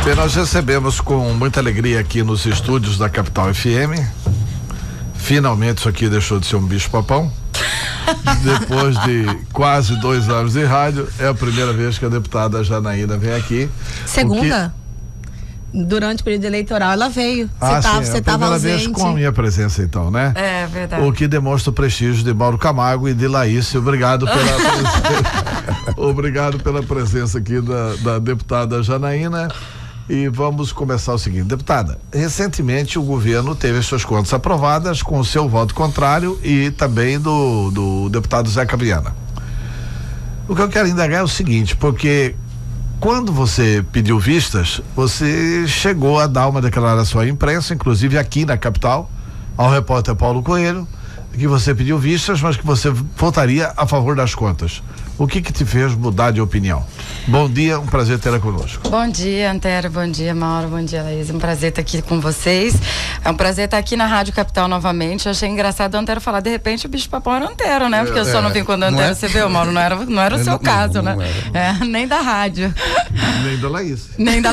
Bem, nós recebemos com muita alegria aqui nos estúdios da Capital FM. Finalmente isso aqui deixou de ser um bicho-papão. Depois de quase 2 anos de rádio, é a primeira vez que a deputada Janaína vem aqui. Segunda? Durante o período eleitoral ela veio. Você estava ausente. Vez com a minha presença, então, né? É verdade. O que demonstra o prestígio de Mauro Camargo e de Laís. Obrigado pela presença. Obrigado pela presença aqui da deputada Janaína. E vamos começar o seguinte, deputada, recentemente o governo teve as suas contas aprovadas com o seu voto contrário e também do deputado Zeca Viana. O que eu quero indagar é o seguinte, porque quando você pediu vistas, você chegou a dar uma declaração à imprensa, inclusive aqui na capital, ao repórter Paulo Coelho, que você pediu vistas, mas que você votaria a favor das contas. O que te fez mudar de opinião? Bom dia, um prazer tê-la conosco. Bom dia, Antero, bom dia, Mauro, bom dia, Laís, um prazer estar aqui com vocês. É um prazer estar aqui na Rádio Capital novamente. Eu achei engraçado o Antero falar, de repente o bicho-papão era o Antero, né? Porque eu só não vim quando o Antero, você viu, Mauro, não era o seu caso, né? Nem da rádio. Nem da Laís. Nem da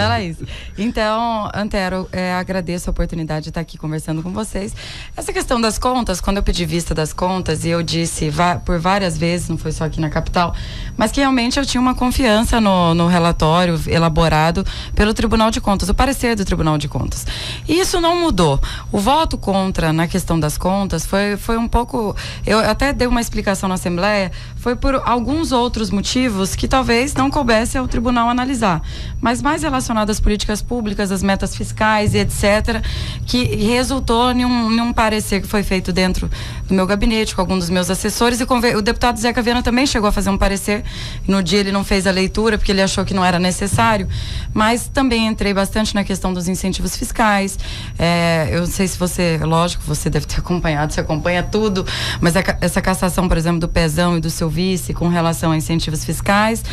Laís. Então, Antero, agradeço a oportunidade de estar aqui conversando com vocês. Essa questão das contas, quando eu pedi vista das contas, e eu disse por várias vezes, não foi só aqui na capital, mas que realmente eu tinha uma confiança no relatório elaborado pelo Tribunal de Contas, o parecer do Tribunal de Contas. E isso não mudou. O voto contra na questão das contas foi um pouco, eu até dei uma explicação na Assembleia, foi por alguns outros motivos que talvez não coubesse ao Tribunal analisar, mas mais relacionado às políticas públicas, às metas fiscais e etc., que resultou em um parecer que foi feito dentro do meu gabinete, com algum dos meus assessores, e o deputado Zeca Viana também chegou a fazer um parecer. No dia ele não fez a leitura porque ele achou que não era necessário, mas também entrei bastante na questão dos incentivos fiscais. Eu não sei se você, lógico, você deve ter acompanhado, você acompanha tudo, mas essa cassação, por exemplo, do Pezão e do seu vice com relação a incentivos fiscais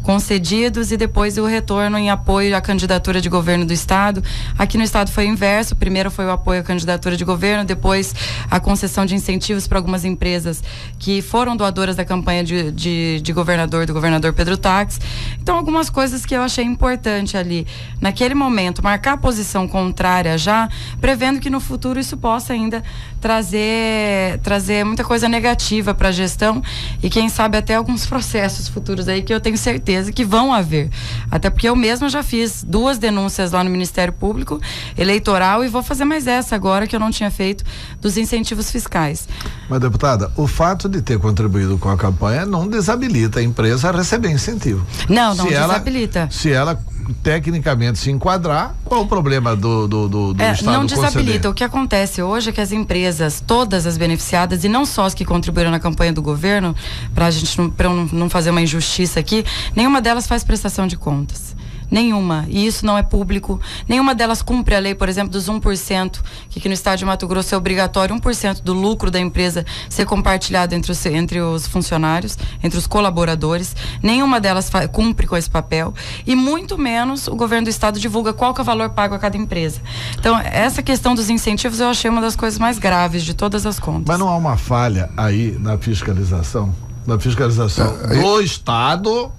concedidos, e depois o retorno em apoio à candidatura de governo do estado. Aqui no estado foi o inverso, primeiro foi o apoio à candidatura de governo, depois a concessão de incentivos para algumas empresas que foram doadoras da campanha do governador Pedro Táxi. Então, algumas coisas que eu achei importante ali, naquele momento, marcar a posição contrária já, prevendo que no futuro isso possa ainda trazer muita coisa negativa para a gestão, e quem sabe até alguns processos futuros aí que eu tenho certeza que vão haver. Até porque eu mesma já fiz 2 denúncias lá no Ministério Público Eleitoral e vou fazer mais essa agora, que eu não tinha feito, dos incentivos fiscais. Mas, deputada, o fato de ter contribuído com a campanha não desabilita a empresa a receber incentivo. Não desabilita. Se ela tecnicamente se enquadrar, qual o problema do Estado não desabilita. Conceder? O que acontece hoje é que as empresas, todas as beneficiadas, e não só as que contribuíram na campanha do governo, para eu não fazer uma injustiça aqui, nenhuma delas faz prestação de contas. Nenhuma, e isso não é público. Nenhuma delas cumpre a lei, por exemplo, dos 1%, que aqui no estado de Mato Grosso é obrigatório 1% do lucro da empresa ser compartilhado entre os funcionários, entre os colaboradores. Nenhuma delas cumpre com esse papel, e muito menos o governo do estado divulga qual que é o valor pago a cada empresa. Então, essa questão dos incentivos eu achei uma das coisas mais graves de todas as contas. Mas não há uma falha aí na fiscalização? Na fiscalização do estado?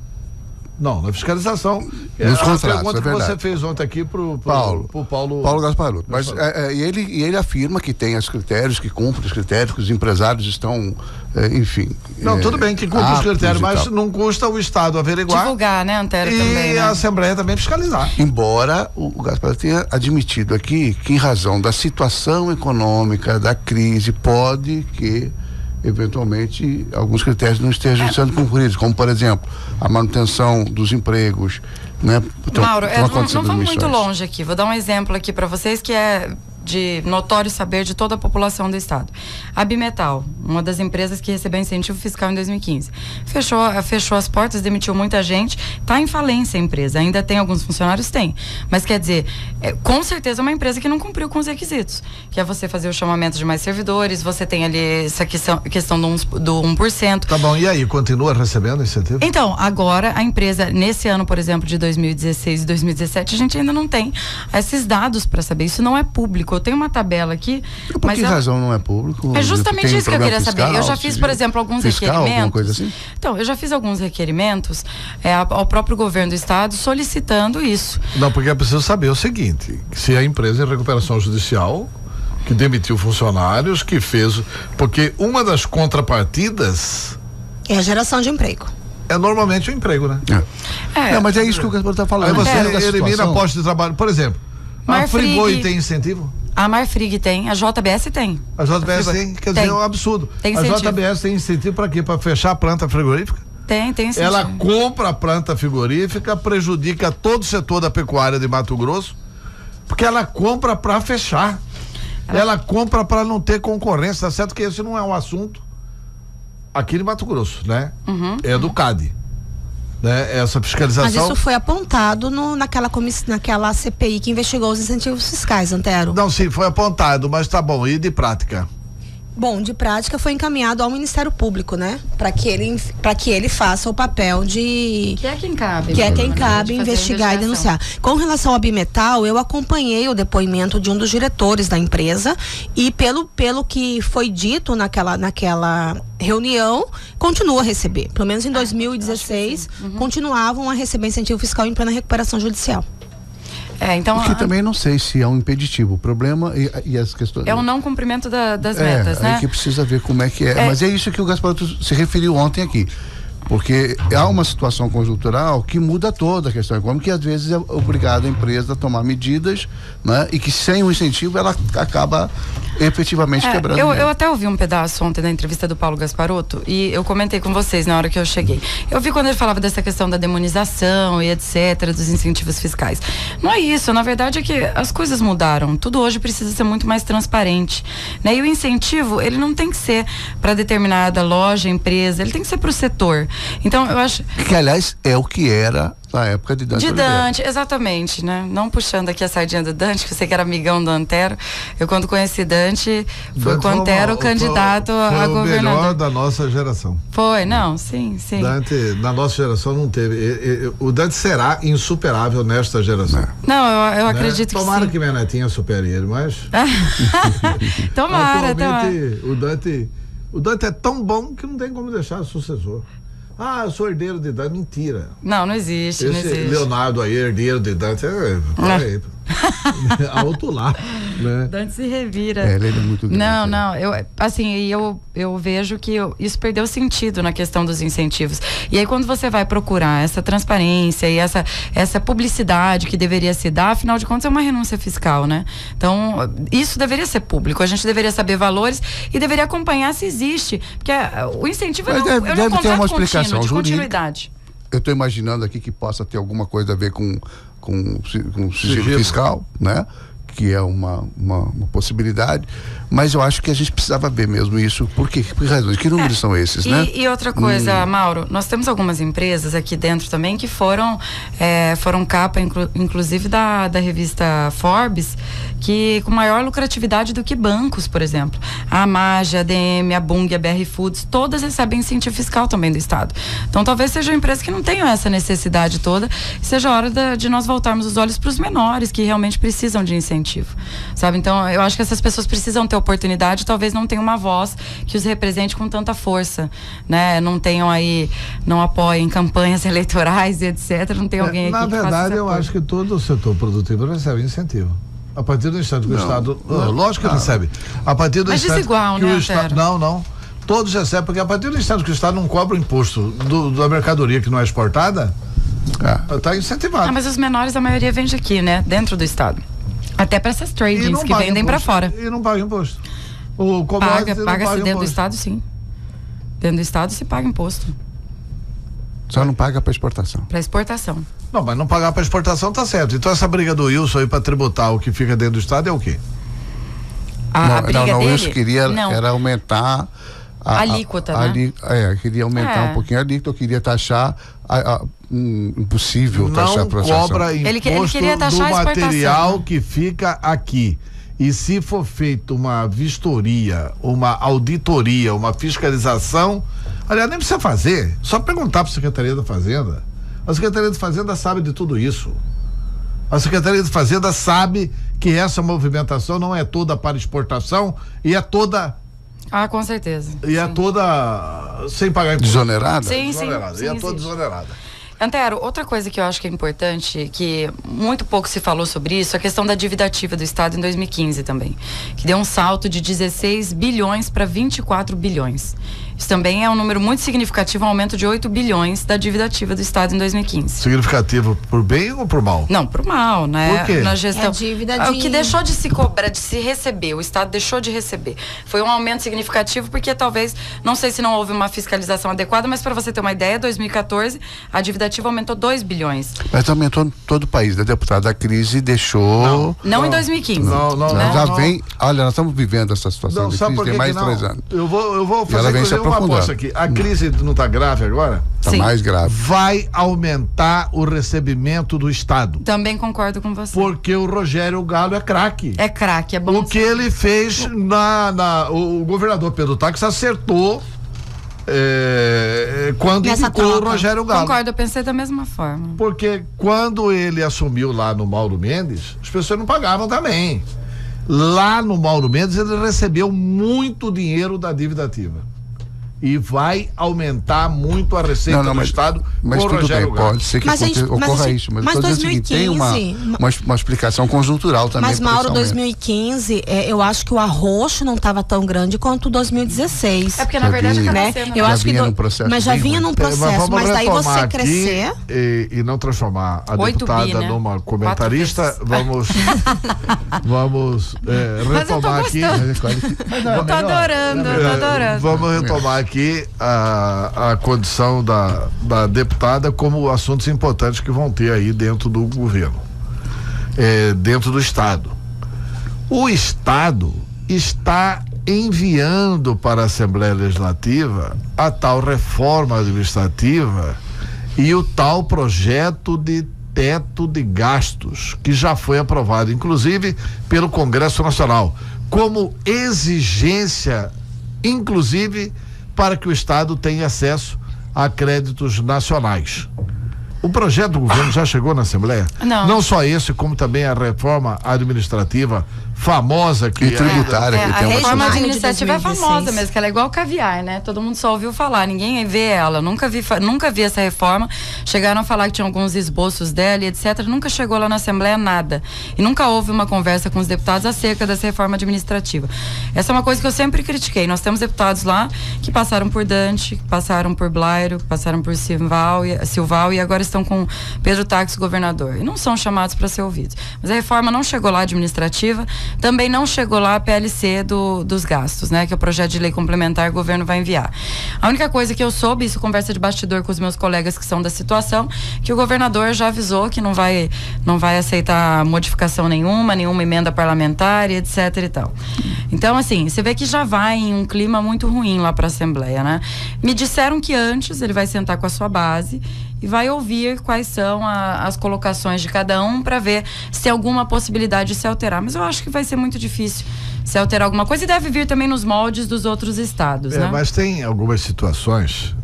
Não, na fiscalização. Nos contratos, a pergunta que verdade. você fez ontem aqui pro Paulo Gasparotto. Mas ele afirma que tem os critérios, que cumpre os critérios, que os empresários estão, enfim. Não, tudo bem que cumpre os critérios, mas não custa o Estado averiguar. Divulgar, né, Antero, também, né? E a Assembleia também fiscalizar. Embora o Gasparotto tenha admitido aqui que, em razão da situação econômica, da crise, pode que eventualmente alguns critérios não estejam sendo cumpridos, como, por exemplo, a manutenção dos empregos, né? Mauro, não vamos muito longe aqui. Vou dar um exemplo aqui para vocês que é de notório saber de toda a população do estado. A Bimetal, uma das empresas que recebeu incentivo fiscal em 2015, fechou as portas, demitiu muita gente, está em falência a empresa, ainda tem alguns funcionários, tem, mas quer dizer, com certeza é uma empresa que não cumpriu com os requisitos, que é você fazer o chamamento de mais servidores, você tem ali essa questão do 1%. Tá bom, e aí, continua recebendo incentivo? Então, agora a empresa, nesse ano, por exemplo, de 2016 e 2017, a gente ainda não tem esses dados para saber, isso não é público. Eu tenho uma tabela aqui. Por que razão não é público? É justamente isso que eu queria saber. Eu já fiz, por exemplo, alguns requerimentos. Coisa assim? Então, eu já fiz alguns requerimentos ao próprio governo do estado solicitando isso. Não, porque é preciso saber o seguinte: se a empresa em recuperação judicial que demitiu funcionários, que fez. Porque uma das contrapartidas é a geração de emprego. É normalmente o emprego, né? Não, mas é isso que o Gaspar está falando. Aí você elimina a poste de trabalho. Por exemplo, a Frigoi tem incentivo? A Marfrig tem, a JBS tem. A JBS tem, quer dizer, é um absurdo. Tem a JBS tem incentivo para quê? Para fechar a planta frigorífica? Tem incentivo. Ela compra a planta frigorífica, prejudica todo o setor da pecuária de Mato Grosso, porque ela compra para fechar. Ela compra para não ter concorrência, tá certo que esse não é um assunto aqui de Mato Grosso, né? É do CAD, né? Essa fiscalização. Mas isso foi apontado naquela CPI que investigou os incentivos fiscais, Antero. Não, sim, foi apontado, mas tá bom, e de prática? Bom, de prática foi encaminhado ao Ministério Público, né? Para que ele faça o papel de... Que é quem cabe. Que é quem cabe investigar e denunciar. Com relação ao Bimetal, eu acompanhei o depoimento de um dos diretores da empresa e pelo que foi dito naquela reunião, continua a receber. Pelo menos em 2016, continuavam a receber incentivo fiscal em plena recuperação judicial. Então, porque também não sei se é um impeditivo. O problema e as questões... É o não cumprimento das metas, né? É que precisa ver como é que é. Mas é isso que o Gaspar se referiu ontem aqui. Porque há uma situação conjuntural que muda toda a questão econômica e às vezes é obrigada a empresa a tomar medidas, né? E que sem o incentivo ela acaba efetivamente quebrando. Eu até ouvi um pedaço ontem da entrevista do Paulo Gasparotto e eu comentei com vocês na hora que eu cheguei. Eu vi quando ele falava dessa questão da demonização e etc, dos incentivos fiscais. Não é isso, na verdade é que as coisas mudaram. Tudo hoje precisa ser muito mais transparente, né? E o incentivo, ele não tem que ser para determinada loja, empresa, ele tem que ser para o setor. Então, eu acho... Que, aliás, é o que era na época de Dante Oliveira. Exatamente, né? Não puxando aqui a sardinha do Dante, que eu sei que era amigão do Antero. Eu, quando conheci Dante, fui com o Antero candidato a governador. Foi o melhor da nossa geração. Foi, não, sim. Dante, na nossa geração não teve. O Dante será insuperável nesta geração. Não, eu acredito que sim. Tomara que minha netinha supere ele, mas... Tomara. O Dante é tão bom que não tem como deixar sucessor. Eu sou herdeiro de Dante. Mentira. Não existe. Leonardo aí, herdeiro de Dante. Alto lá, né? Dante se revira. Ele é muito grande. Não. Eu vejo que isso perdeu sentido na questão dos incentivos. E aí, quando você vai procurar essa transparência e essa publicidade que deveria se dar, afinal de contas, é uma renúncia fiscal, né? Então, isso deveria ser público. A gente deveria saber valores e deveria acompanhar se existe. Porque o incentivo deve ter uma explicação de continuidade. Eu estou imaginando aqui que possa ter alguma coisa a ver com sigilo fiscal, né? Que é uma possibilidade, mas eu acho que a gente precisava ver mesmo isso. Por quê? Por razões. Que números são esses, né? E outra coisa, Mauro, nós temos algumas empresas aqui dentro também que foram capa, inclusive da revista Forbes, que com maior lucratividade do que bancos, por exemplo. A Amage, a ADM, a Bung, a BR Foods, todas recebem incentivo fiscal também do Estado. Então talvez sejam empresas que não tenham essa necessidade toda, seja a hora de nós voltarmos os olhos para os menores que realmente precisam de incentivo. Sabe? Então, eu acho que essas pessoas precisam ter oportunidade, talvez não tenham uma voz que os represente com tanta força, né? Não apoiem campanhas eleitorais e etc. Não tem alguém aqui que faça. Na verdade, eu acho que todo o setor produtivo recebe incentivo. A partir do instante que o Estado... lógico que recebe. A partir do instante desigual, que né, o Estado... Não. Todos recebem, porque a partir do instante que o Estado não cobra o imposto da mercadoria que não é exportada, está incentivado. Mas os menores, a maioria vende aqui, né? Dentro do Estado. Até para essas tradings que vendem para fora. E não paga imposto. O paga-se dentro do Estado, sim. Dentro do Estado se paga imposto. Só não paga para exportação. Para exportação. Não, mas não pagar para exportação tá certo. Então essa briga do Wilson aí para tributar o que fica dentro do Estado é o quê? O Wilson queria era aumentar a alíquota, né? Queria aumentar um pouquinho a alíquota, eu queria taxar impossível taxar a processação. Não cobra imposto do material que fica aqui. E se for feita uma vistoria, uma auditoria, uma fiscalização, aliás, nem precisa fazer, só perguntar para a Secretaria da Fazenda. A Secretaria da Fazenda sabe de tudo isso. A Secretaria da Fazenda sabe que essa movimentação não é toda para exportação e é toda... Com certeza. E é toda sem pagar imposto. Desonerada? Sim, Desonerada. sim. E é toda desonerada. Antero, outra coisa que eu acho que é importante, que muito pouco se falou sobre isso, a questão da dívida ativa do Estado em 2015 também, que deu um salto de 16 bilhões para 24 bilhões. Isso também é um número muito significativo, um aumento de 8 bilhões da dívida ativa do Estado em 2015. Significativo por bem ou por mal? Não, por mal, né? Por quê? Na gestão. É dívida O que deixou de se cobrar, de se receber, o Estado deixou de receber. Foi um aumento significativo porque talvez, não sei se não houve uma fiscalização adequada, mas para você ter uma ideia, 2014, a dívida ativa aumentou 2 bilhões. Mas aumentou em todo o país, né? Deputado, a crise deixou... Não em 2015. Já vem... Olha, nós estamos vivendo essa situação de crise tem mais de 3 anos. Eu vou fazer uma aposta aqui. A crise não está grave agora? Está mais grave. Vai aumentar o recebimento do Estado. Também concordo com você. Porque o Rogério Galo é craque. É craque, é bom. O que ele fez o governador Pedro Táxi acertou quando indicou o Rogério Galo. Concordo, eu pensei da mesma forma. Porque quando ele assumiu lá no Mauro Mendes, as pessoas não pagavam também. Lá no Mauro Mendes ele recebeu muito dinheiro da dívida ativa. E vai aumentar muito a receita do Estado mas com o Rogério Galo. Pode ser que ocorra isso, mas eu estou dizendo o seguinte, tem uma explicação conjuntural também. Mas, Mauro, 2015, eu acho que o arroxo não estava tão grande quanto 2016. É porque, na verdade, né? Eu acho que mas já vinha num processo, mas daí você crescer... E não transformar a deputada numa comentarista, vamos retomar aqui. Eu tô adorando. Vamos retomar aqui a condição da deputada como assuntos importantes que vão ter aí dentro do governo, dentro do Estado. O Estado está enviando para a Assembleia Legislativa a tal reforma administrativa e o tal projeto de teto de gastos que já foi aprovado, inclusive pelo Congresso Nacional, como exigência, inclusive, para que o Estado tenha acesso a créditos nacionais. O projeto do governo já chegou na Assembleia? Não só esse, como também a reforma administrativa famosa que tributária. A reforma administrativa é famosa mesmo, que ela é igual caviar, né? Todo mundo só ouviu falar, ninguém vê ela. Nunca vi essa reforma. Chegaram a falar que tinha alguns esboços dela e etc. Nunca chegou lá na Assembleia nada. E nunca houve uma conversa com os deputados acerca dessa reforma administrativa. Essa é uma coisa que eu sempre critiquei. Nós temos deputados lá que passaram por Dante, que passaram por Blairo, que passaram por Silval e agora estão com Pedro Táxi, governador. E não são chamados para ser ouvidos. Mas a reforma não chegou lá administrativa. Também não chegou lá a PLC dos gastos, né? Que é o projeto de lei complementar, o governo vai enviar. A única coisa que eu soube, isso conversa de bastidor com os meus colegas que são da situação, que o governador já avisou que não vai aceitar modificação nenhuma emenda parlamentar e etc e tal. Então, assim, você vê que já vai em um clima muito ruim lá para a Assembleia, né? Me disseram que antes ele vai sentar com a sua base e vai ouvir quais são as colocações de cada um para ver se tem alguma possibilidade de se alterar. Mas eu acho que vai ser muito difícil se alterar alguma coisa e deve vir também nos moldes dos outros estados, né? Mas tem algumas situações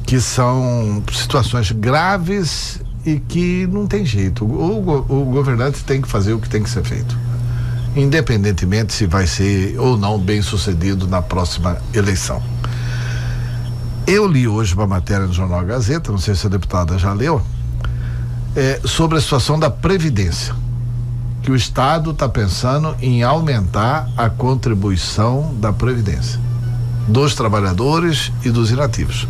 que são situações graves e que não tem jeito. O governante tem que fazer o que tem que ser feito, independentemente se vai ser ou não bem sucedido na próxima eleição. Eu li hoje uma matéria no Jornal Gazeta, não sei se a deputada já leu, sobre a situação da Previdência, que o Estado está pensando em aumentar a contribuição da Previdência dos trabalhadores e dos inativos,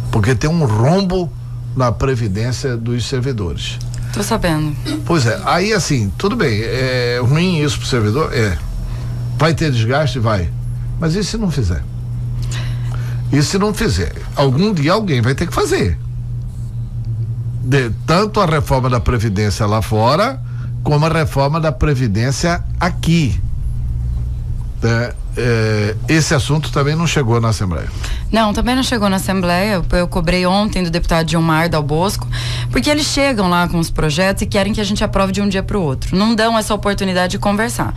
porque tem um rombo na Previdência dos servidores. Tô sabendo. Pois é, aí assim, tudo bem, é ruim isso pro servidor? Vai ter desgaste? Vai. Mas e se não fizer? E se não fizer? Algum dia alguém vai ter que fazer. Tanto a reforma da Previdência lá fora, como a reforma da Previdência aqui. Esse assunto também não chegou na Assembleia. Não, também não chegou na Assembleia. Eu cobrei ontem do deputado Gilmar Dal Bosco, porque eles chegam lá com os projetos e querem que a gente aprove de um dia para o outro. Não dão essa oportunidade de conversar.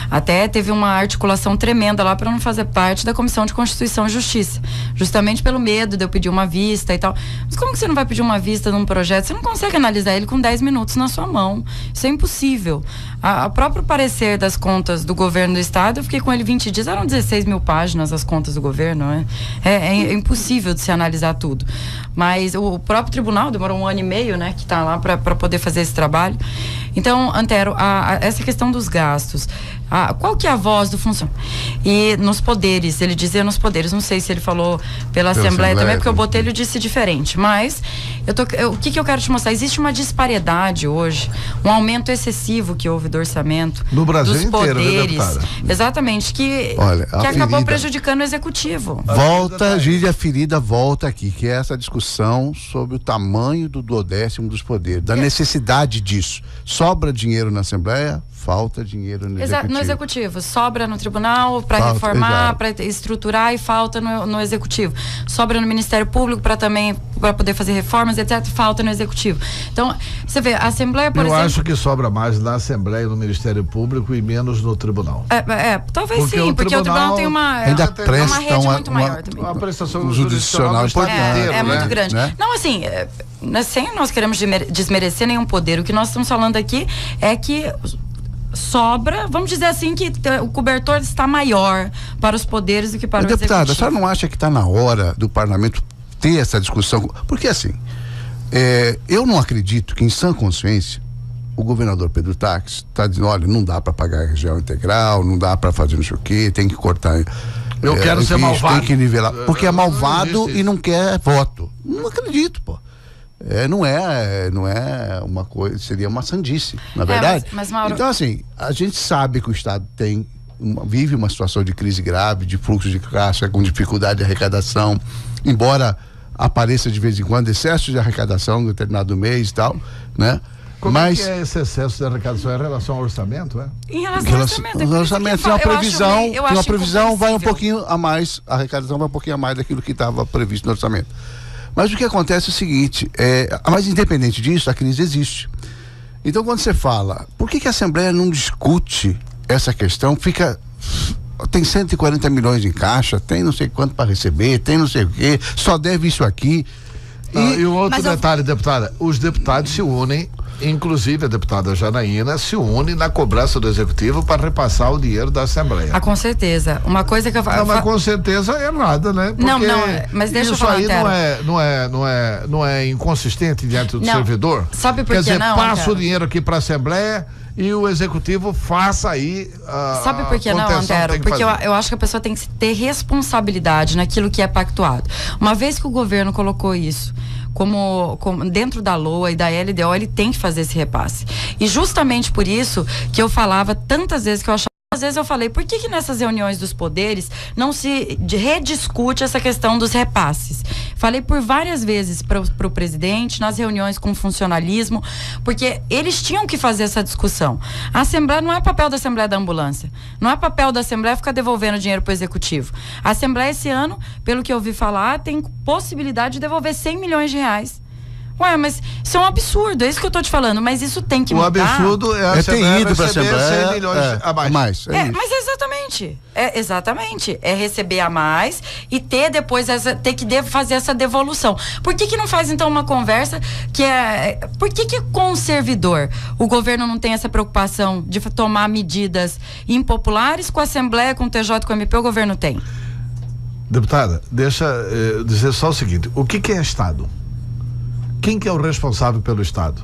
Até teve uma articulação tremenda lá para não fazer parte da Comissão de Constituição e Justiça, justamente pelo medo de eu pedir uma vista e tal. Mas como que você não vai pedir uma vista num projeto? Você não consegue analisar ele com 10 minutos na sua mão. Isso é impossível. A próprio parecer das contas do governo do estado, eu fiquei com ele 20 dias, eram 16 mil páginas as contas do governo, né? É impossível de se analisar tudo. Mas o próprio tribunal demorou 1 ano e meio, né? Que está lá para poder fazer esse trabalho. Então, Antero, essa questão dos gastos, qual que é a voz do funcionário? E nos poderes, ele dizia nos poderes, não sei se ele falou pela Assembleia também, porque o Botelho disse diferente, mas o que eu quero te mostrar? Existe uma disparidade hoje, um aumento excessivo que houve do orçamento, no Brasil dos inteiro, poderes, né, exatamente, que acabou prejudicando o executivo. Volta, Gíria Ferida, volta aqui, que é essa discussão sobre o tamanho do duodécimo dos poderes, da necessidade disso. Sobra dinheiro na Assembleia, falta dinheiro no Executivo. No Executivo. Sobra no Tribunal para reformar, para estruturar, e falta no Executivo. Sobra no Ministério Público para poder fazer reformas, etc. Falta no Executivo. Então, você vê, a Assembleia, por exemplo... Eu acho que sobra mais na Assembleia e no Ministério Público e menos no Tribunal. Talvez sim, porque o Tribunal tem uma rede muito maior também. Uma prestação judicional é muito grande. Né? Não, assim, sem nós queremos desmerecer nenhum poder. O que nós estamos falando aqui é que sobra, vamos dizer assim, que o cobertor está maior para os poderes do que para o Executivo. Deputada, a senhora não acha que está na hora do parlamento ter essa discussão? Porque assim, eu não acredito que em sã consciência o governador Pedro Taques está dizendo, olha, não dá para pagar a região integral, não dá para fazer não sei o quê, tem que cortar. Eu quero ser malvado. Tem que nivelar. Porque é malvado e não quer voto. Não acredito, pô. Não é uma coisa, seria uma sandice, na verdade. Mas Mauro... Então, assim, a gente sabe que o Estado vive uma situação de crise grave, de fluxo de caixa, com dificuldade de arrecadação, embora apareça de vez em quando excesso de arrecadação em determinado mês e tal, né? Como é que é esse excesso de arrecadação? É em relação ao orçamento, é? Em relação ao orçamento. Tem uma previsão, vai um pouquinho a mais, a arrecadação vai um pouquinho a mais daquilo que estava previsto no orçamento. Mas o que acontece é o seguinte, mas independente disso, a crise existe. Então, quando você fala, por que a Assembleia não discute essa questão? Tem 140 milhões em caixa, tem não sei quanto para receber, tem não sei o quê, só deve isso aqui. E um outro detalhe, deputada, os deputados se unem, inclusive a deputada Janaína se une na cobrança do Executivo para repassar o dinheiro da Assembleia. Com certeza. Uma coisa que eu falo. Mas com certeza é nada, né? Porque não, mas deixa eu falar, isso aí não é inconsistente diante do servidor? Sabe por que não? Quer dizer, passa o dinheiro aqui para a Assembleia e o Executivo faça aí Sabe por que não, Antero? Porque eu acho que a pessoa tem que ter responsabilidade naquilo que é pactuado. Uma vez que o governo colocou isso como dentro da LOA e da LDO, ele tem que fazer esse repasse. E justamente por isso que eu falava tantas vezes que eu achava. Às vezes eu falei, por que nessas reuniões dos poderes não se rediscute essa questão dos repasses? Falei por várias vezes para o presidente, nas reuniões com funcionalismo, porque eles tinham que fazer essa discussão. A Assembleia não é papel da Assembleia da Ambulância. Não é papel da Assembleia ficar devolvendo dinheiro para o Executivo. A Assembleia esse ano, pelo que eu ouvi falar, tem possibilidade de devolver 100 milhões de reais. Ué, mas isso é um absurdo, é isso que eu tô te falando, mas isso tem que mudar. O absurdo é a Assembleia receber 100 milhões a mais. Mas exatamente, é receber a mais e ter depois ter que fazer essa devolução. Por que não faz então uma conversa por que com o servidor o governo não tem essa preocupação de tomar medidas impopulares, com a Assembleia, com o TJ, com o MP, o governo tem? Deputada, deixa dizer só o seguinte, o que é Estado? Quem que é o responsável pelo Estado?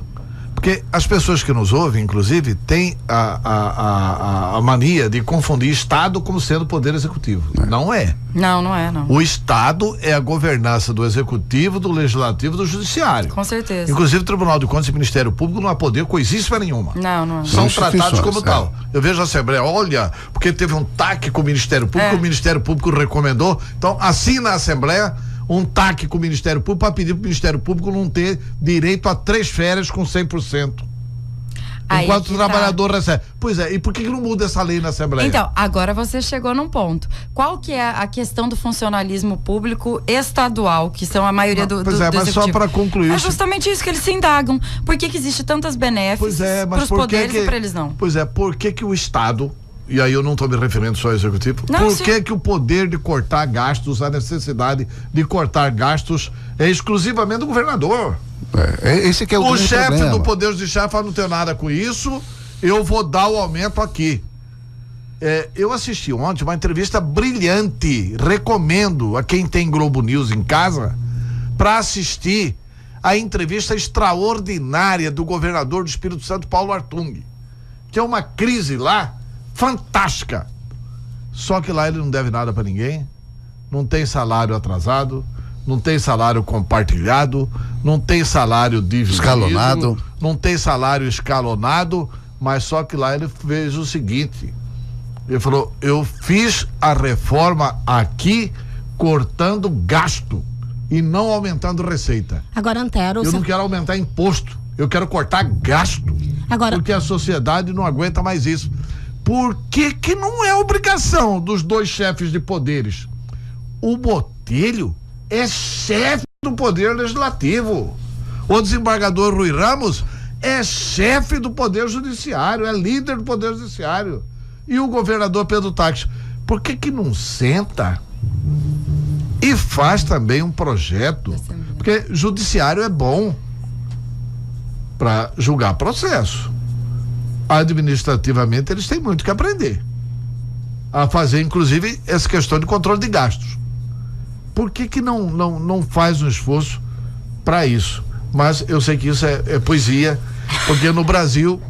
Porque as pessoas que nos ouvem, inclusive, têm a mania de confundir Estado como sendo poder executivo. Não é. Não é. O Estado é a governança do Executivo, do Legislativo e do Judiciário. Com certeza. Inclusive, o Tribunal de Contas e o Ministério Público não há poder coisíssima nenhuma. Não. São tratados como tal. Eu vejo a Assembleia, olha, porque teve um TAC com o Ministério Público, o Ministério Público recomendou. Então, assina a Assembleia um TAC com o Ministério Público para pedir para o Ministério Público não ter direito a 3 férias com 100%. Enquanto o trabalhador recebe. Pois é, e por que não muda essa lei na Assembleia? Então, agora você chegou num ponto. Qual que é a questão do funcionalismo público estadual, que são a maioria do Pois é, mas executivo? só para concluir. É justamente isso que eles se indagam. Por que existe tantas benéficas para os poderes e para eles não? Pois é, por que o Estado, e aí eu não estou me referindo só ao executivo, por que o poder de cortar gastos, a necessidade de cortar gastos é exclusivamente do governador? Esse que é o chefe problema. do Poder Judiciário fala, não tenho nada com isso, eu vou dar o aumento aqui. Eu assisti ontem uma entrevista brilhante, recomendo a quem tem Globo News em casa para assistir a entrevista extraordinária do governador do Espírito Santo, Paulo Artung, que é uma crise lá fantástica. Só que lá ele não deve nada para ninguém, não tem salário atrasado, não tem salário compartilhado, não tem salário dividido, escalonado, não tem salário escalonado, mas só que lá ele fez o seguinte, ele falou, eu fiz a reforma aqui cortando gasto e não aumentando receita. Agora, Antero, eu não quero aumentar imposto, eu quero cortar gasto. Agora, porque a sociedade não aguenta mais isso. Por que não é obrigação dos dois chefes de poderes? O Botelho é chefe do Poder Legislativo. O desembargador Rui Ramos é chefe do Poder Judiciário, é líder do Poder Judiciário. E o governador Pedro Taques, por que não senta e faz também um projeto? Porque judiciário é bom para julgar processo. Administrativamente eles têm muito que aprender a fazer, inclusive, essa questão de controle de gastos. Por que não faz um esforço para isso? Mas eu sei que isso é poesia, porque no Brasil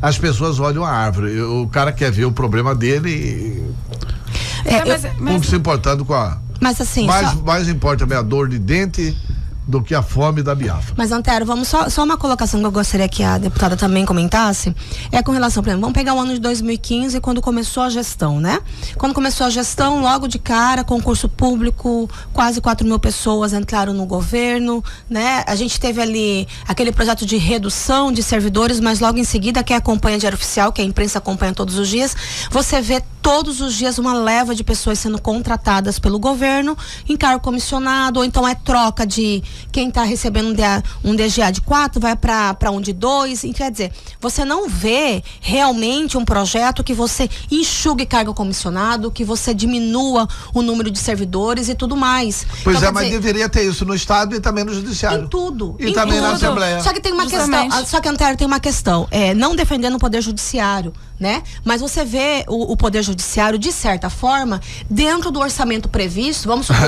as pessoas olham a árvore, o cara quer ver o problema dele e não se importando com a... Mas assim... Mais importa a dor de dente do que a fome da Biafra. Mas, Antero, vamos só uma colocação que eu gostaria que a deputada também comentasse, com relação, por exemplo, vamos pegar o ano de 2015, quando começou a gestão, né? Quando começou a gestão, logo de cara, concurso público, quase 4.000 pessoas entraram no governo, né? A gente teve ali aquele projeto de redução de servidores, mas logo em seguida, quem acompanha Diário Oficial, que a imprensa acompanha todos os dias, você vê todos os dias uma leva de pessoas sendo contratadas pelo governo em cargo comissionado, ou então é troca de quem está recebendo um DGA de 4 vai para um de 2, e quer dizer, você não vê realmente um projeto que você enxugue cargo comissionado, que você diminua o número de servidores e tudo mais. Pois então, mas deveria ter isso no Estado e também no Judiciário. Em tudo. E também na Assembleia. Só que tem uma questão, só que, Antero, tem uma questão, não defendendo o Poder Judiciário, né? Mas você vê o Poder Judiciário, de certa forma, dentro do orçamento previsto, vamos supor,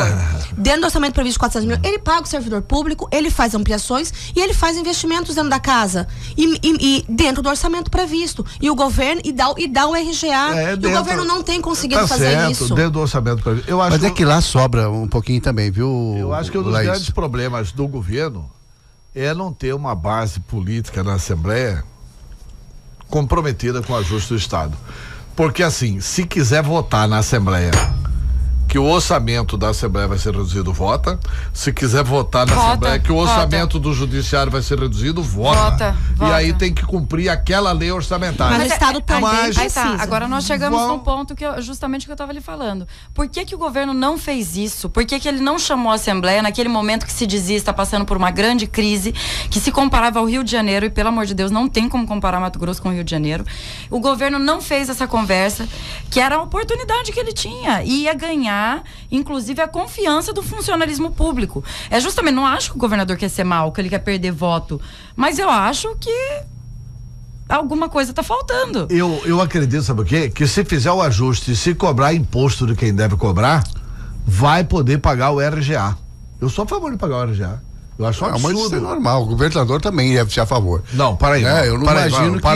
dentro do orçamento previsto de 400 mil, ele paga o servidor público, ele faz ampliações e ele faz investimentos dentro da casa e dentro do orçamento previsto, e o governo e dá o RGA, e o governo não tem conseguido fazer isso dentro do orçamento previsto. Eu acho mas é que lá sobra um pouquinho também, viu? Eu acho que um dos grandes problemas do governo é não ter uma base política na Assembleia comprometida com o ajuste do Estado. Porque assim, se quiser votar na Assembleia que o orçamento da Assembleia vai ser reduzido, vota. Se quiser votar na Assembleia que o orçamento do Judiciário vai ser reduzido, vota. E aí tem que cumprir aquela lei orçamentária. Mas o Estado também precisa. Agora nós chegamos num ponto que justamente que eu estava lhe falando. Por que o governo não fez isso? Por que ele não chamou a Assembleia naquele momento que se dizia está passando por uma grande crise, que se comparava ao Rio de Janeiro, e pelo amor de Deus, não tem como comparar Mato Grosso com o Rio de Janeiro. O governo não fez essa conversa, que era a oportunidade que ele tinha, e ia ganhar inclusive a confiança do funcionalismo público. Justamente, não acho que o governador quer ser mau, que ele quer perder voto, mas eu acho que alguma coisa está faltando. Eu acredito, sabe o quê? Que se fizer o ajuste, se cobrar imposto de quem deve cobrar, vai poder pagar o RGA. Eu sou a favor de pagar o RGA. Eu acho absurdo. Mas isso é normal, o governador também deve ser a favor. Não, para aí. Eu não imagino que...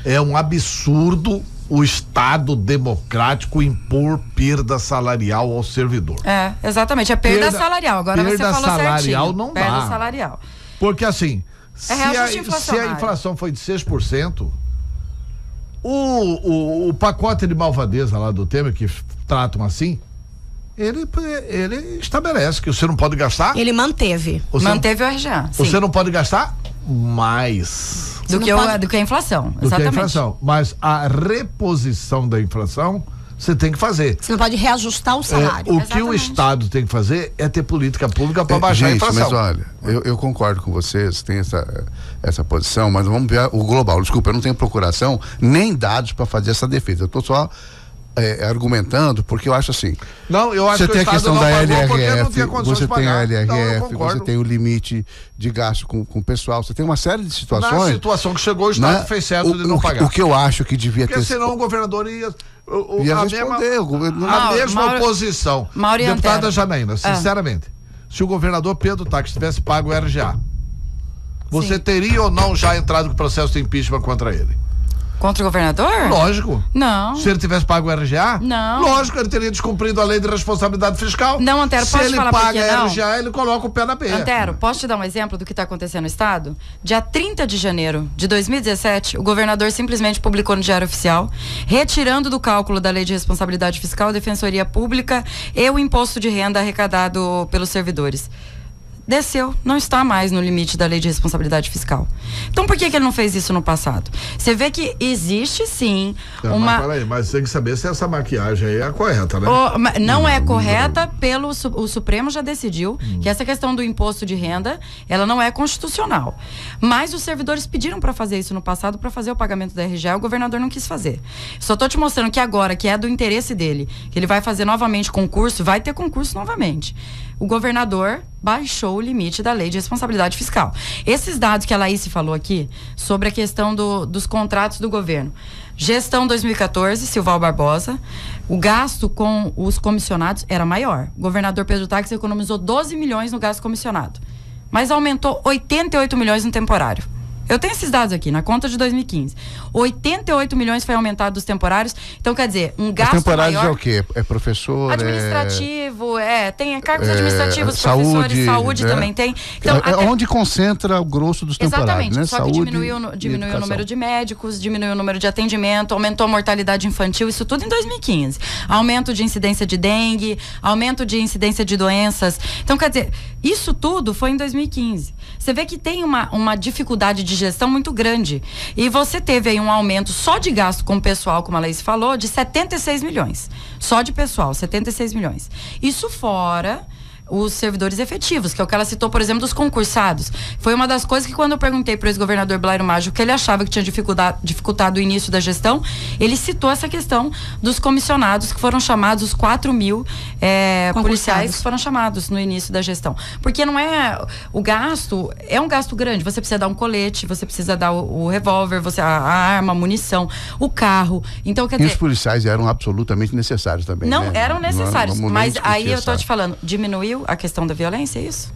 É um absurdo o Estado democrático impor perda salarial ao servidor. Exatamente, é perda salarial. Agora você falou certinho. Perda salarial não dá. Perda salarial. Porque assim, se a inflação foi de 6%, o pacote de malvadeza lá do Temer, que tratam assim, ele estabelece que você não pode gastar. Ele manteve. Manteve o RGA. Você não pode gastar mais. Do que a inflação, do exatamente. que a inflação. Mas a reposição da inflação você tem que fazer. Você não pode reajustar o salário. O que o Estado tem que fazer é ter política pública para baixar a inflação. Mas olha, eu concordo com vocês, tem essa posição, mas vamos ver o global. Desculpa, eu não tenho procuração nem dados para fazer essa defesa. Eu estou só argumentando, porque eu acho assim. Não, eu acho você que tem o a questão Estado da LRF, você tem a LRF, não, você tem o limite de gasto com o pessoal, você tem uma série de situações. Na situação que chegou, o Estado fez certo de não pagar. O que eu acho que devia porque ter. Senão o governador ia responder. A mesma oposição. Deputada Janaína, sinceramente, se o governador Pedro Táxi tivesse pago o RGA, você teria ou não já entrado com processo de impeachment contra ele? Contra o governador? Lógico. Não. Se ele tivesse pago o RGA? Não. Lógico, ele teria descumprido a lei de responsabilidade fiscal. Não, Antero, posso te falar por quê? Se ele paga RGA, ele coloca o pé na beira. Antero, posso te dar um exemplo do que está acontecendo no Estado? Dia 30 de janeiro de 2017, o governador simplesmente publicou no Diário Oficial, retirando do cálculo da lei de responsabilidade fiscal a Defensoria Pública e o imposto de renda arrecadado pelos servidores. Desceu, não está mais no limite da lei de responsabilidade fiscal. Então por que ele não fez isso no passado? Você vê que existe sim uma... Mas peraí, mas tem que saber se essa maquiagem aí é a correta, né? Não é correta, o Supremo já decidiu que essa questão do imposto de renda, ela não é constitucional. Mas os servidores pediram para fazer isso no passado, para fazer o pagamento da RGA, o governador não quis fazer. Só tô te mostrando que agora, que é do interesse dele, que ele vai fazer novamente concurso, vai ter concurso novamente. O governador baixou o limite da lei de responsabilidade fiscal. Esses dados que a Laís falou aqui, sobre a questão dos contratos do governo. Gestão 2014, Silval Barbosa, o gasto com os comissionados era maior. O governador Pedro Táxi economizou 12 milhões no gasto comissionado, mas aumentou 88 milhões no temporário. Eu tenho esses dados aqui, na conta de 2015. 88 milhões foi aumentado dos temporários. Então, quer dizer, um gasto temporários maior... é o quê? É professor? Administrativo, tem cargos administrativos, professores, saúde também tem. Então, onde concentra o grosso dos temporários, exatamente, né? Só Saúde, que diminuiu o número de médicos, diminuiu o número de atendimento, aumentou a mortalidade infantil, isso tudo em 2015. Aumento de incidência de dengue, aumento de incidência de doenças. Então, quer dizer, isso tudo foi em 2015. Você vê que tem uma dificuldade de gestão muito grande. E você teve aí um aumento só de gasto com o pessoal, como a Laís falou, de 76 milhões. Só de pessoal, 76 milhões. Isso fora os servidores efetivos, que é o que ela citou, por exemplo, dos concursados. Foi uma das coisas que, quando eu perguntei para o ex-governador Blairo Maggi o que ele achava que tinha dificultado o início da gestão, ele citou essa questão dos comissionados que foram chamados, os 4 mil policiais que foram chamados no início da gestão. Porque não é... O gasto é um gasto grande. Você precisa dar um colete, você precisa dar o revólver, a arma, a munição, o carro. Então, quer dizer... E os policiais eram absolutamente necessários também, não, né? eram necessários, mas aí eu tô te falando, diminuiu a questão da violência, é isso?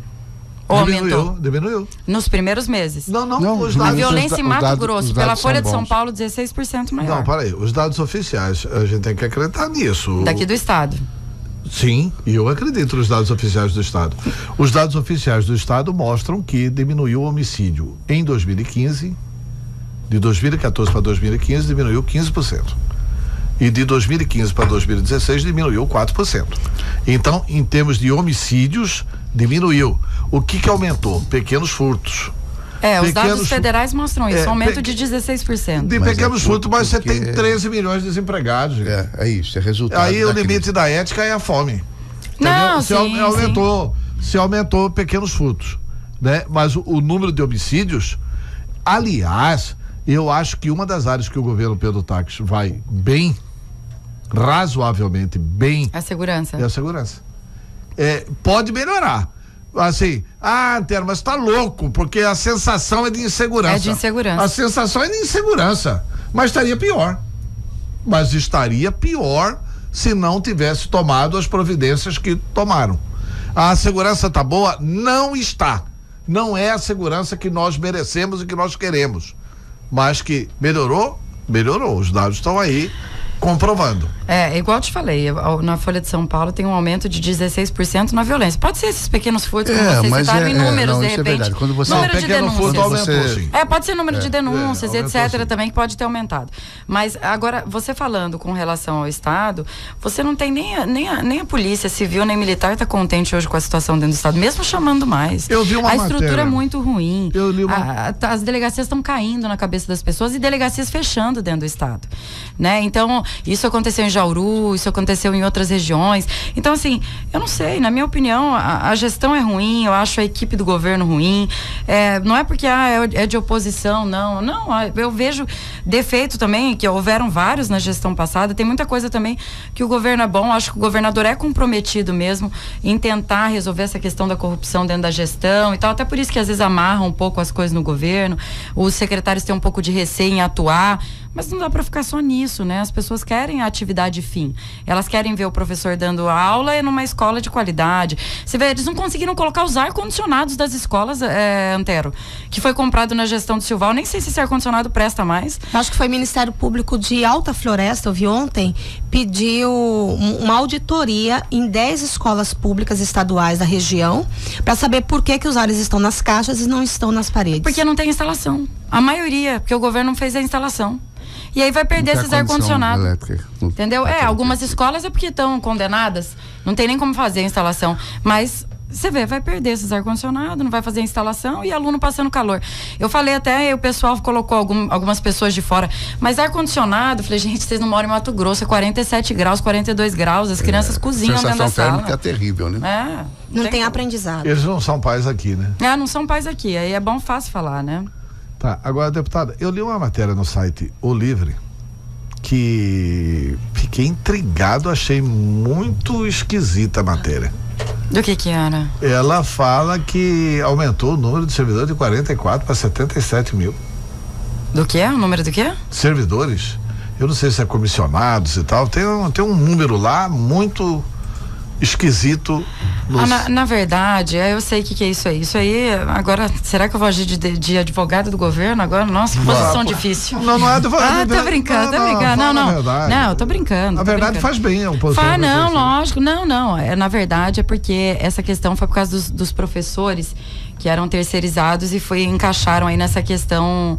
Ou aumentou? Diminuiu. Nos primeiros meses? Não, os dados, a violência em Mato Grosso, pela Folha de São bons. Paulo, 16% maior. Não, peraí, os dados oficiais, a gente tem que acreditar nisso. Daqui do Estado. Sim, e eu acredito nos dados oficiais do Estado. Os dados oficiais do Estado mostram que diminuiu o homicídio em 2015, de 2014 para 2015, diminuiu 15%. E de 2015 para 2016 diminuiu 4%. Então, em termos de homicídios, diminuiu. O que aumentou? Pequenos furtos. Os dados federais mostram isso, aumento de 16%. De pequenos furtos, mas você tem 13 milhões de desempregados. É isso, é resultado. Aí o limite da ética é a fome. Não, se aumentou pequenos furtos, né? Mas o número de homicídios, aliás, eu acho que uma das áreas que o governo Pedro Táxi vai bem, razoavelmente bem, a segurança. É a segurança. Pode melhorar. Assim, Antero, mas tá louco, porque a sensação é de insegurança. É de insegurança. A sensação é de insegurança, mas estaria pior. Mas estaria pior se não tivesse tomado as providências que tomaram. A segurança tá boa? Não está. Não é a segurança que nós merecemos e que nós queremos. Mas que melhorou? Melhorou. Os dados estão aí comprovando. Igual eu te falei, na Folha de São Paulo tem um aumento de 16% na violência. Pode ser esses pequenos furtos, como vocês citaram, em números, de repente. Quando você número de denúncias. Pode ser número de denúncias, etc., também, que pode ter aumentado. Mas agora, você falando com relação ao Estado, você não tem nem a polícia civil, nem militar está contente hoje com a situação dentro do Estado, mesmo chamando mais. Eu vi uma matéria. A estrutura é muito ruim. Eu li as delegacias estão caindo na cabeça das pessoas e delegacias fechando dentro do Estado, né? Então, isso aconteceu em Jauru, isso aconteceu em outras regiões. Então, assim, eu não sei, na minha opinião, a gestão é ruim, eu acho a equipe do governo ruim. Não é porque é de oposição, não. Não, eu vejo defeito também, que houveram vários na gestão passada. Tem muita coisa também que o governo é bom. Acho que o governador é comprometido mesmo em tentar resolver essa questão da corrupção dentro da gestão e tal. Até por isso que às vezes amarram um pouco as coisas no governo. Os secretários têm um pouco de receio em atuar. Mas não dá para ficar só nisso, né? As pessoas querem a atividade fim. Elas querem ver o professor dando aula numa escola de qualidade. Você vê, eles não conseguiram colocar os ar-condicionados das escolas, Antero, que foi comprado na gestão do Silval. Nem sei se esse ar-condicionado presta mais. Acho que foi o Ministério Público de Alta Floresta, eu vi ontem, pediu uma auditoria em 10 escolas públicas estaduais da região para saber por que os ares estão nas caixas e não estão nas paredes. Porque não tem instalação. A maioria, porque o governo não fez a instalação. E aí vai perder esses ar-condicionados. Entendeu? Algumas escolas é porque estão condenadas, não tem nem como fazer a instalação. Mas você vê, vai perder esses ar-condicionados, não vai fazer a instalação e aluno passando calor. Eu falei até, o pessoal colocou algumas pessoas de fora, mas ar-condicionado, falei, gente, vocês não moram em Mato Grosso, é 47 graus, 42 graus, as crianças cozinham dentro da sala. A sensação térmica é terrível, né? Não tem aprendizado. Eles não são pais aqui, né? Não são pais aqui, aí é bom, fácil falar, né? Tá, agora, deputada, eu li uma matéria no site O Livre que fiquei intrigado, achei muito esquisita a matéria. Do que era? Ela fala que aumentou o número de servidores de 44 para 77 mil. Do que? O número do quê? Servidores. Eu não sei se é comissionados e tal. Tem um número lá muito esquisito. Na verdade, eu sei o que é isso aí. Isso aí, agora, será que eu vou agir de advogado do governo agora? Nossa, que posição difícil. Não é advogado. Tô brincando. Não, eu tô brincando. Na verdade, faz bem a posição. Não, lógico. Não. Na verdade, é porque essa questão foi por causa dos professores que eram terceirizados e encaixaram aí nessa questão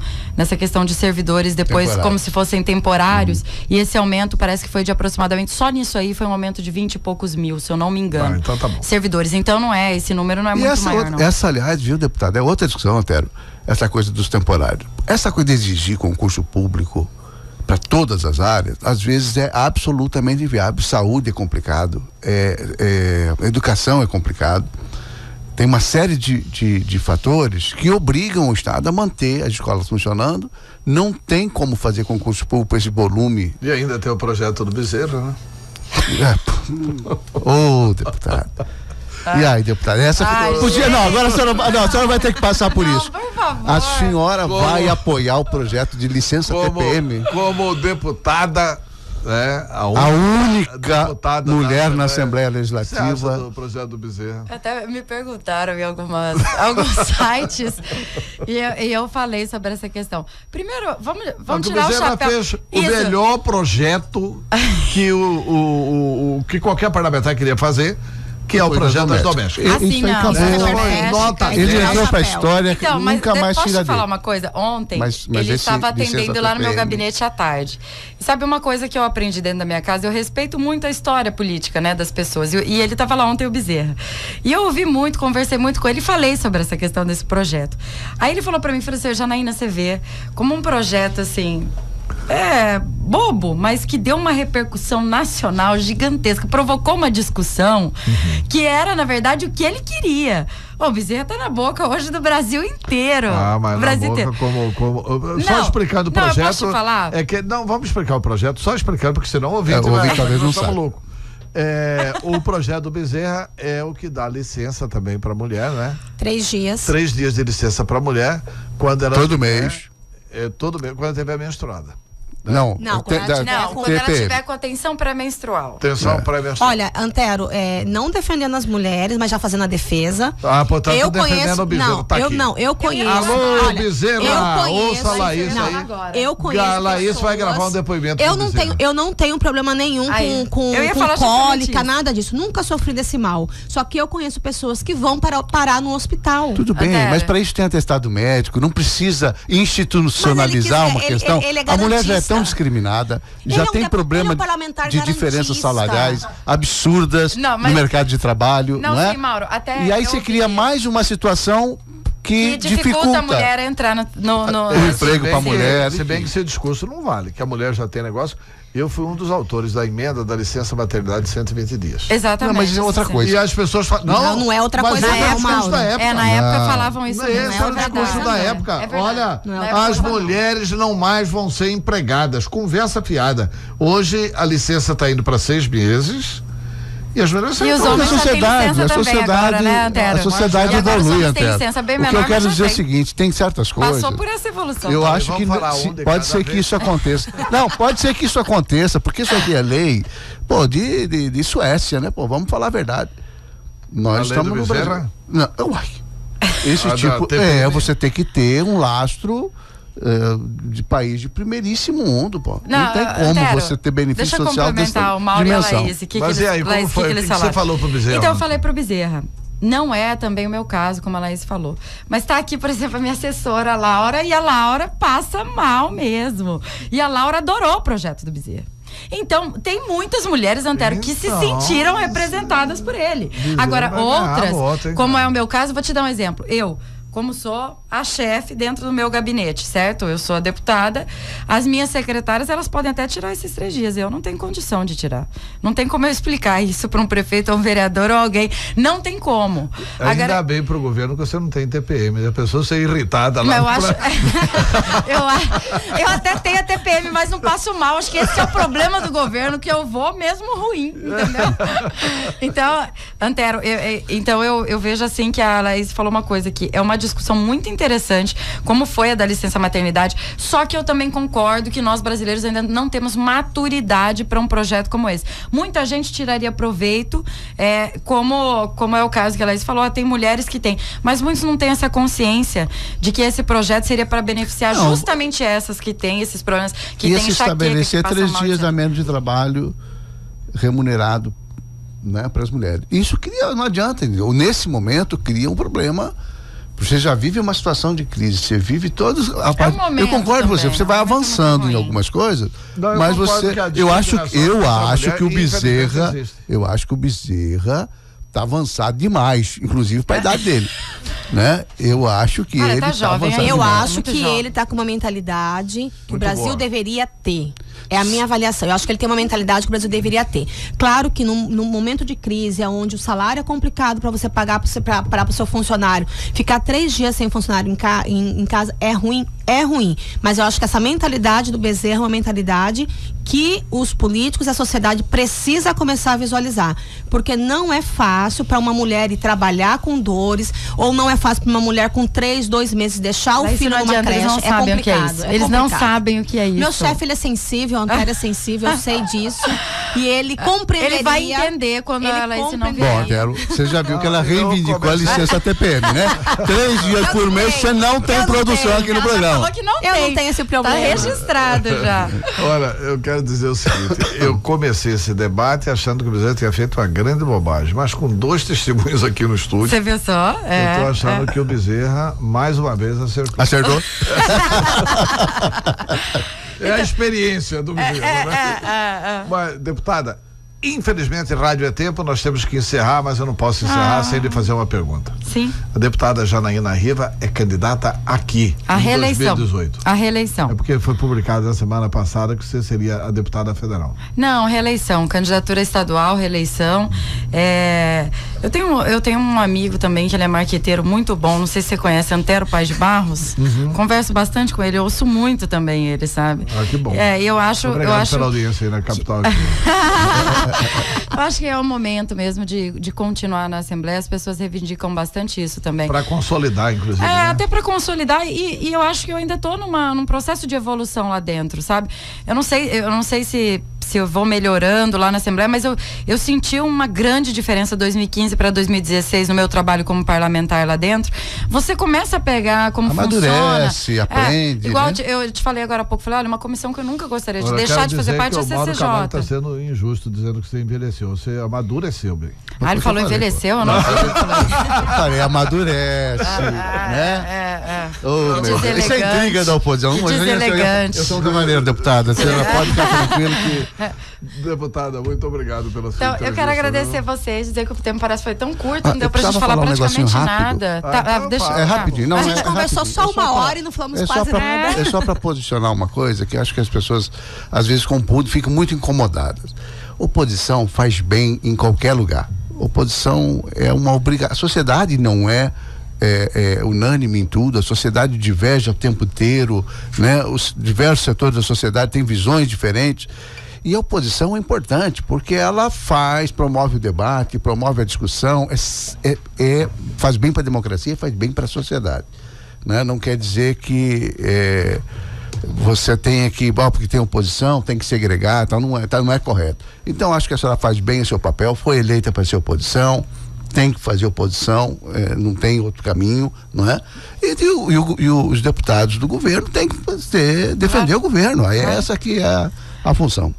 de servidores depois como se fossem temporários. E esse aumento parece que foi de aproximadamente, só nisso aí foi um aumento de 20 e poucos mil, se eu não me engano. Então tá bom. Servidores. Então esse número não é muito maior, não. Essa, aliás, viu, deputado, é outra discussão, Antero, essa coisa dos temporários. Essa coisa de exigir concurso público para todas as áreas, às vezes é absolutamente inviável. Saúde é complicado, educação é complicado. Tem uma série de fatores que obrigam o Estado a manter as escolas funcionando. Não tem como fazer concurso público com esse volume. E ainda tem o projeto do Bezerra, né? Deputado. E aí, deputado? Agora a senhora vai ter que passar por isso. Por favor. A senhora vai apoiar o projeto de licença TPM? Como deputada, a única mulher na Assembleia Legislativa. Você acha do projeto do Bezerra? Até me perguntaram em alguns sites e eu falei sobre essa questão. Primeiro, vamos tirar o chapéu. Fez o melhor projeto que que qualquer parlamentar queria fazer, que é o projeto das domésticas. Assim não, ele entrou pra história, então, nunca mais tira dele. Posso falar uma coisa? Ontem, ele estava atendendo lá no meu gabinete à tarde. E sabe uma coisa que eu aprendi dentro da minha casa? Eu respeito muito a história política, né, das pessoas. E ele estava lá ontem, o Bezerra. E eu ouvi muito, conversei muito com ele e falei sobre essa questão desse projeto. Aí ele falou pra mim, falou assim, Janaína, você vê como um projeto, assim, bobo, mas que deu uma repercussão nacional gigantesca, provocou uma discussão que era, na verdade, o que ele queria. O Bezerra tá na boca hoje do Brasil inteiro. Mas o Brasil na boca só explicando o projeto. Não, eu posso te falar? Vamos explicar o projeto, só explicando, porque senão ouvinte talvez não sabe. Louco. O projeto do Bezerra é o que dá licença também pra mulher, né? 3 dias. 3 dias de licença pra mulher quando ela todo mês. Todo mês, quando ela estiver menstruada. Não, quando ela tiver com atenção pré-menstrual. Atenção pré-menstrual. Olha, Antero, não defendendo as mulheres, mas já fazendo a defesa. Portanto, eu defendendo o Bezerra, tá aqui. Eu conheço. Alô, Bezerra, ouça a Laís aí. Eu conheço. A Laís vai gravar um depoimento. Eu não tenho problema nenhum com cólica, nada disso. Nunca sofri desse mal. Só que eu conheço pessoas que vão parar no hospital. Tudo bem, mas para isso tem atestado médico, não precisa institucionalizar uma questão. A mulher já é tão discriminada, já tem problema de diferenças salariais absurdas no mercado de trabalho, não é? Sim, Mauro, e aí você cria mais uma situação que dificulta a mulher a entrar no emprego para a mulher. Se bem que seu discurso não vale, que a mulher já tem negócio. Eu fui um dos autores da emenda da licença maternidade de 120 dias. Exatamente. Não, mas é outra coisa. E as pessoas falam... Não é outra coisa, Mauro. Na época falavam isso. Esse era o discurso da época. Olha, as mulheres não mais vão ser empregadas. Conversa fiada. Hoje a licença está indo para 6 meses. E as mulheres os homens já têm licença também agora, né, Antero? A sociedade evolui, Antero. O que eu quero dizer é o seguinte, tem certas coisas... Passou por essa evolução. Eu acho que pode ser que isso aconteça. Não, pode ser que isso aconteça, porque isso aqui é lei, de Suécia, né? Vamos falar a verdade. Nós estamos no Brasil. Não, esse tipo, você tem que ter um lastro... de país de primeiríssimo mundo, não tem como você ter benefício social dessa dimensão. Mas e aí, como foi? O que você falou pro Bezerra? Então eu falei pro Bezerra. Não é também o meu caso, como a Laís falou. Mas tá aqui, por exemplo, a minha assessora, a Laura, e a Laura passa mal mesmo. E a Laura adorou o projeto do Bezerra. Então, tem muitas mulheres, Antero, que se sentiram representadas por ele. Agora, outras, como é o meu caso, vou te dar um exemplo. Como sou a chefe dentro do meu gabinete, certo? Eu sou a deputada. As minhas secretárias, elas podem até tirar esses 3 dias. Eu não tenho condição de tirar. Não tem como eu explicar isso para um prefeito ou um vereador ou alguém. Não tem como. Ainda bem pro governo que você não tem TPM. A pessoa ser irritada lá. Eu acho... eu até tenho a TPM, mas não passo mal. Acho que esse é o problema do governo, que eu vou mesmo ruim, entendeu? Então, Antero, eu vejo assim que a Laís falou uma coisa que é uma discussão muito interessante, como foi a da licença maternidade, só que eu também concordo que nós brasileiros ainda não temos maturidade para um projeto como esse. Muita gente tiraria proveito, como é o caso que a Laís falou, tem mulheres que têm, mas muitos não têm essa consciência de que esse projeto seria para beneficiar justamente essas que têm esses problemas, que têm enxaqueca, estabelecer 3 dias a menos de trabalho remunerado, né, para as mulheres. Isso não adianta, entendeu? Nesse momento cria um problema. Você já vive uma situação de crise, você vive todos eu concordo com você vai avançando em algumas coisas, mas eu acho que o Bezerra tá avançado demais, inclusive para a idade dele, né? Eu acho que ele tá avançado. Eu acho que ele tá com uma mentalidade que o Brasil deveria ter. É a minha avaliação. Eu acho que ele tem uma mentalidade que o Brasil deveria ter. Claro que no momento de crise, onde o salário é complicado para você pagar para o seu funcionário, ficar 3 dias sem funcionário em casa é ruim. Mas eu acho que essa mentalidade do Bezerra é uma mentalidade que os políticos e a sociedade precisa começar a visualizar. Porque não é fácil para uma mulher ir trabalhar com dores, ou não é fácil para uma mulher com 2 meses deixar o filho numa creche. Eles não sabem o que é isso. Eles não sabem o que é isso. Meu chefe, ele é sensível, a Antero é sensível, eu sei disso. E ele compreenderia. Ele vai entender quando ela ensinar. Bom, Antero, você já viu que ela reivindicou a licença TPM, né? 3 dias por mês, você não tem produção aqui no programa. Falou que não tem. Não tenho esse problema. Tá registrado já. Olha, eu quero dizer o seguinte, eu comecei esse debate achando que o Bezerra tinha feito uma grande bobagem, mas com 2 testemunhos aqui no estúdio. Você viu só? Eu tô achando que o Bezerra, mais uma vez, acertou. Acertou? É a experiência do Bezerra, né? Mas, deputada, infelizmente, rádio é tempo, nós temos que encerrar, mas eu não posso encerrar sem lhe fazer uma pergunta. Sim. A deputada Janaína Riva é candidata aqui, a reeleição. 2018. A reeleição. É porque foi publicado na semana passada que você seria a deputada federal. Não, reeleição, candidatura estadual, reeleição. Eu tenho um amigo também que ele é marqueteiro muito bom, não sei se você conhece, Antero Paz de Barros. Converso bastante com ele, eu ouço muito também ele, sabe? Ah, que bom. Eu acho. Obrigado pela audiência aí na capital aqui. Eu acho que é o momento mesmo de continuar na Assembleia. As pessoas reivindicam bastante isso também. Para consolidar, inclusive. É, até para consolidar, e eu acho que eu ainda tô num processo de evolução lá dentro, sabe? Eu não sei se eu vou melhorando lá na Assembleia, mas eu senti uma grande diferença 2015 para 2016 no meu trabalho como parlamentar lá dentro. Você começa a pegar como amadurece, aprende. Igual né? Eu te falei agora há pouco, falei, olha, uma comissão que eu nunca gostaria de deixar de fazer parte da CCJ. Está sendo injusto dizendo que você envelheceu. Você amadureceu, bem. Ele falou envelheceu, eu não acredito. Eu falei, amadurece, né? Isso é intriga da oposição. Deselegante. Eu sou um cavaleiro, deputada. Você pode ficar tranquilo que... Deputada, muito obrigado pela sua entrevista. Eu quero agradecer vocês, dizer que o tempo parece que foi tão curto, não deu pra gente falar praticamente nada. É rapidinho. Não, a gente conversou só uma hora e não falamos quase nada. É só para posicionar uma coisa que acho que as pessoas às vezes confundem, ficam muito incomodadas. Oposição faz bem em qualquer lugar. Oposição é uma obrigação. A sociedade não é unânime em tudo, a sociedade diverge o tempo inteiro, né? Os diversos setores da sociedade têm visões diferentes. E a oposição é importante, porque ela promove o debate, promove a discussão, faz bem para a democracia, faz bem para a sociedade. Né? Não quer dizer que você tenha que, porque tem oposição, tem que segregar, não é correto. Então, acho que a senhora faz bem o seu papel, foi eleita para ser oposição, tem que fazer oposição, não tem outro caminho, não é? E os deputados do governo têm que defender o governo, aí essa que é a função.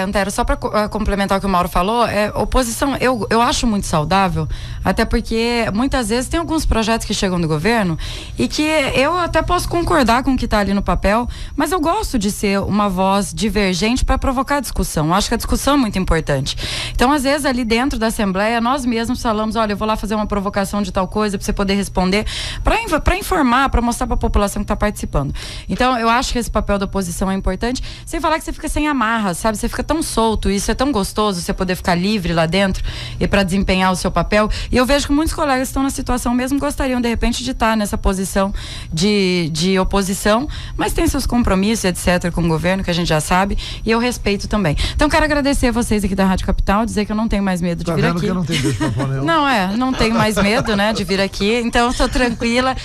Antero, só para complementar o que o Mauro falou, oposição eu acho muito saudável, até porque muitas vezes tem alguns projetos que chegam do governo e que eu até posso concordar com o que está ali no papel, mas eu gosto de ser uma voz divergente para provocar discussão. Eu acho que a discussão é muito importante. Então, às vezes, ali dentro da Assembleia, nós mesmos falamos, olha, eu vou lá fazer uma provocação de tal coisa para você poder responder, para informar, para mostrar para a população que está participando. Então, eu acho que esse papel da oposição é importante, sem falar que você fica sem amarra, sabe? Você fica tão solto, isso é tão gostoso, você poder ficar livre lá dentro e para desempenhar o seu papel. E eu vejo que muitos colegas estão na situação mesmo, gostariam de repente de estar nessa posição de oposição, mas tem seus compromissos, etc, com o governo, que a gente já sabe, e eu respeito também. Então quero agradecer a vocês aqui da Rádio Capital, dizer que eu não tenho mais medo de vir aqui. Que eu não tenho beijo pra pôr, não tenho mais medo, né, de vir aqui, então eu tô tranquila.